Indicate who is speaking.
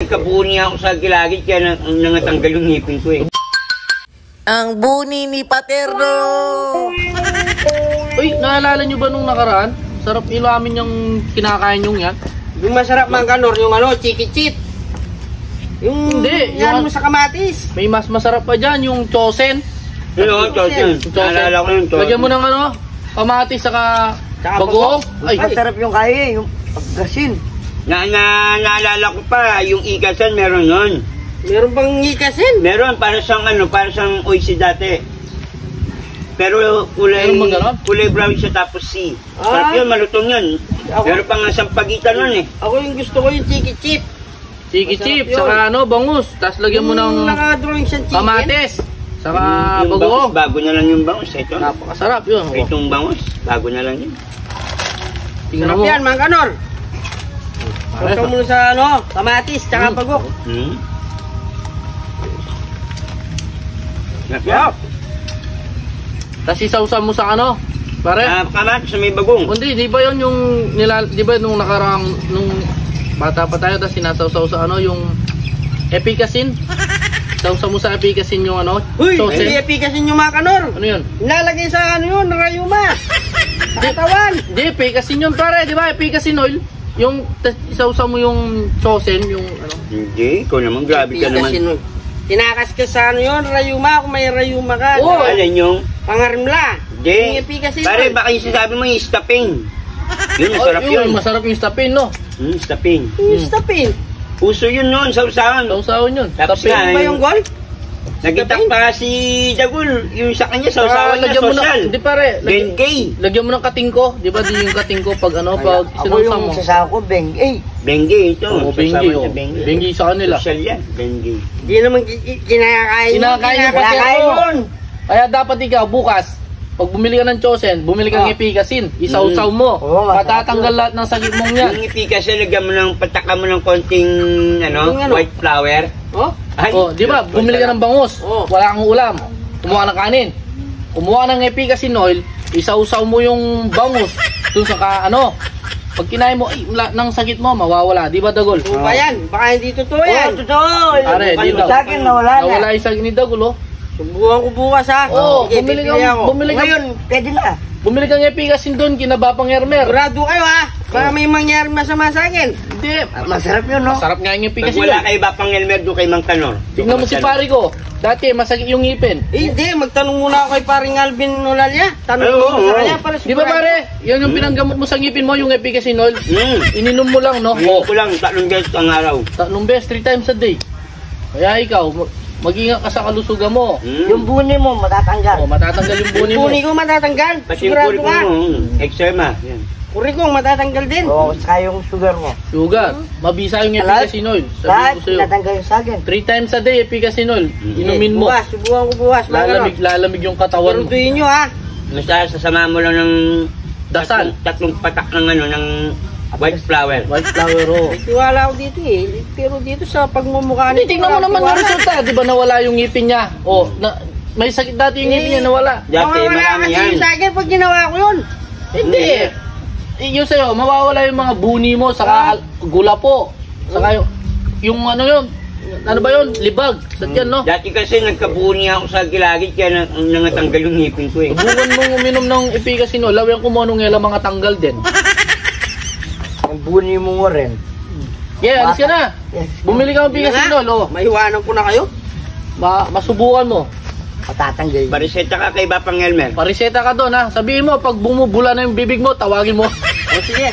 Speaker 1: nagkabuni ako sa gilagid kaya nangatanggal yung ngipin ko eh.
Speaker 2: Ang buni ni Paterno!
Speaker 3: Uy, naalala nyo ba nung nakaraan? Sarap ilamin yung kinakain yung yan.
Speaker 4: Yung masarap mang kanor, yung chikichit. Yung
Speaker 3: hindi,
Speaker 4: yan
Speaker 3: yung
Speaker 4: mo sa kamatis.
Speaker 3: may mas masarap pa dyan, yung chosen.
Speaker 1: Ano, chosen. Naalala ko yung chosen.
Speaker 3: Lagyan mo ng kamatis saka bagoong. Ay,
Speaker 4: Masarap yung kaya, yung paggasin.
Speaker 1: Naalala ko pa, yung ikasan meron nun.
Speaker 4: Meron pang ngikasin.
Speaker 1: Meron, para siyang oisi dati. Pero kulay brown siya tapos C. Sarap yun, malutong yun. Meron pa nga sampagitan nun eh.
Speaker 4: Ako yung gusto ko yung chikichit.
Speaker 3: chiki-chip, saka bangus. Tapos lagyan mo ng
Speaker 4: nakadrawing siyang chicken.
Speaker 3: kamatis. Saka
Speaker 1: Yung
Speaker 3: bagoong.
Speaker 1: bangus, bago na lang yung bangus. Ito.
Speaker 3: Napakasarap yun.
Speaker 1: Itong bangus, bago na lang yun.
Speaker 3: Tingnan
Speaker 4: Sarap
Speaker 3: mo.
Speaker 4: yan, mang kanor. Gusto mo sa kamatis, tsaka bagok.
Speaker 1: Sarap.
Speaker 3: Tapos isawsaw mo sa pare?
Speaker 1: Kamatis sa may bagong.
Speaker 3: Hindi, di ba yun yung di ba nung nakarang nung bata pa tayo tapos sinasawsaw sa yung epikasin? Sawsaw mo sa epikasin yung
Speaker 4: Uy,
Speaker 3: chosen.
Speaker 4: hindi epikasin yung mga kanor.
Speaker 3: Ano yun?
Speaker 4: Nilalagay sa rayuma. Katawan.
Speaker 3: Di, epikasin yun pare, di ba? Epikasin oil. Yung isawsaw mo yung chosen, yung
Speaker 1: Hindi, ikaw naman, grabe ka naman.
Speaker 4: Tinakas ka sa rayuma, kung may rayuma ka.
Speaker 3: Oo.
Speaker 1: Alam yung
Speaker 4: Pangarimla.
Speaker 1: Hindi.
Speaker 4: Yung epikasin.
Speaker 1: Pare, baka yung sinasabi mo yung stuffing. Yun, masarap yun.
Speaker 3: Masarap yung stapin, no?
Speaker 1: Stuffing.
Speaker 4: Stopin.
Speaker 1: Puso yun noon, sausawan.
Speaker 3: Sawsawan yun.
Speaker 1: Tapos
Speaker 3: Stapin.
Speaker 1: na,
Speaker 4: Ba yung gol?
Speaker 1: Nagitak pa si Dagul, yung sa kanya, sausawan niya,
Speaker 3: Lagyan mo
Speaker 1: social.
Speaker 3: Hindi pare,
Speaker 1: 10K.
Speaker 3: lagyan mo ng katingko. Di ba di yung katingko pag pag
Speaker 4: Ako
Speaker 3: sinusam mo?
Speaker 4: yung sasako, beng.
Speaker 1: Bengi ito.
Speaker 3: Oo,
Speaker 1: sausawan
Speaker 3: Bengi,
Speaker 1: niya,
Speaker 3: oh. Bengi sa kanila.
Speaker 1: Social yan, Bengi.
Speaker 4: Hindi naman kinakain.
Speaker 3: Kinakain yung
Speaker 4: Kinakain
Speaker 3: patero.
Speaker 4: yun.
Speaker 3: Kaya dapat ikaw bukas, pag bumili ka ng chosen, bumili ka ng epikasin, isawsaw mo.
Speaker 4: Oo,
Speaker 3: Matatanggal lahat ng sakit mong yan.
Speaker 1: Yung ngiti kasi, lagyan mo ng, pataka mo ng konting, white flour.
Speaker 4: Oh?
Speaker 1: Ay,
Speaker 3: Oh, di ba? Bumili ka ng bangus.
Speaker 4: Oo.
Speaker 3: Wala kang ulam. Kumuha ka ng kanin. Kumuha ka ng epikasin oil, isawsaw mo yung bangus dun sa pag kinain mo, ay, ng sakit mo, mawawala. Di ba, Dagol?
Speaker 4: Ano ba yan? Baka hindi totoo yan.
Speaker 1: totoo.
Speaker 3: Pare, di daw.
Speaker 4: Sa akin, nawala na.
Speaker 3: Nawala yung sakit ni Dagol, oh.
Speaker 4: Subukan ko bukas ha.
Speaker 3: Oo,
Speaker 4: Sige,
Speaker 3: bumili
Speaker 4: bibili
Speaker 3: ka.
Speaker 4: ako.
Speaker 3: Ngayon,
Speaker 4: pwede na.
Speaker 3: Bumili kang epikasin doon, kinabapang Hermer.
Speaker 4: Sigurado kayo ha. Baka may mangyari masama sa akin.
Speaker 3: Hindi.
Speaker 4: Masarap yun, no?
Speaker 3: Masarap nga yung
Speaker 1: Pag
Speaker 3: epikasin
Speaker 1: wala
Speaker 3: doon.
Speaker 1: kay Bapang Elmer, doon kay Mang Kanor.
Speaker 3: Tingnan mo si pare ko. Dati, masakit yung ngipin.
Speaker 4: Hindi, magtanong muna ako kay paring Alvin Nolalya. Tanong mo sa kanya para
Speaker 3: Di ba pare, yan yung pinanggamot mo sa ngipin mo, yung epikasin oil. Ininom mo lang, no?
Speaker 1: Hindi ko lang, 3 beses ang araw.
Speaker 3: 3 beses, 3 times a day. Kaya ikaw, mag-ingat ka sa kalusugan mo.
Speaker 4: Yung buni mo matatanggal.
Speaker 3: Matatanggal yung buni mo.
Speaker 4: Buni ko matatanggal.
Speaker 1: Pati yung
Speaker 4: Sigurado
Speaker 1: kuri
Speaker 4: ka.
Speaker 1: ko, eczema. Yan.
Speaker 4: Kuri ko matatanggal din.
Speaker 5: Oo, saka yung sugar mo.
Speaker 3: Sugar. Mabisa yung epikasin oil.
Speaker 5: Lahat,
Speaker 3: Sabi ko sa'yo.
Speaker 5: natanggal yung sa akin.
Speaker 3: 3 times a day, epikasin oil. Inumin mo.
Speaker 4: Bukas, subukan ko bukas.
Speaker 3: Lalamig yung katawan mo.
Speaker 4: Turutuin nyo ha.
Speaker 1: Basta sasama mo lang ng
Speaker 3: Dasal.
Speaker 1: tatlong patak ng white flour.
Speaker 3: White flour, oh.
Speaker 4: May tiwala ako dito eh. Pero dito sa pagmumukha
Speaker 3: Hindi, tingnan mo naman yung resulta. Di ba nawala yung ngipin niya? Oh, may sakit dati yung ngipin niya, nawala.
Speaker 1: Dati,
Speaker 4: Wala
Speaker 1: marami
Speaker 4: kasi
Speaker 1: yan.
Speaker 4: yung sa akin pag ginawa ko yun.
Speaker 3: Hindi. Yung sa'yo, mawawala yung mga buni mo, saka gula po. Saka yung yun, ano ba yun? Libag. Sa tiyan, no?
Speaker 1: Dati kasi nagkabuni ako sa gilagid kaya nangatanggal yung ngipin ko eh.
Speaker 3: Subukan mong uminom ng epikasin, no? Lawihan ko mo nung ngela mga tanggal din.
Speaker 5: Ang buni mo mo rin.
Speaker 3: Yeah, alis ka na. Bumili ka ng epikasin, no?
Speaker 4: Maiwanan ko na kayo.
Speaker 3: Masubukan mo.
Speaker 5: Matatanggal.
Speaker 1: Pareseta ka kay Bapang Elmer.
Speaker 3: Pariseta ka doon, ha? Sabihin mo, pag bumubula na yung bibig mo, tawagin mo.
Speaker 4: O sige.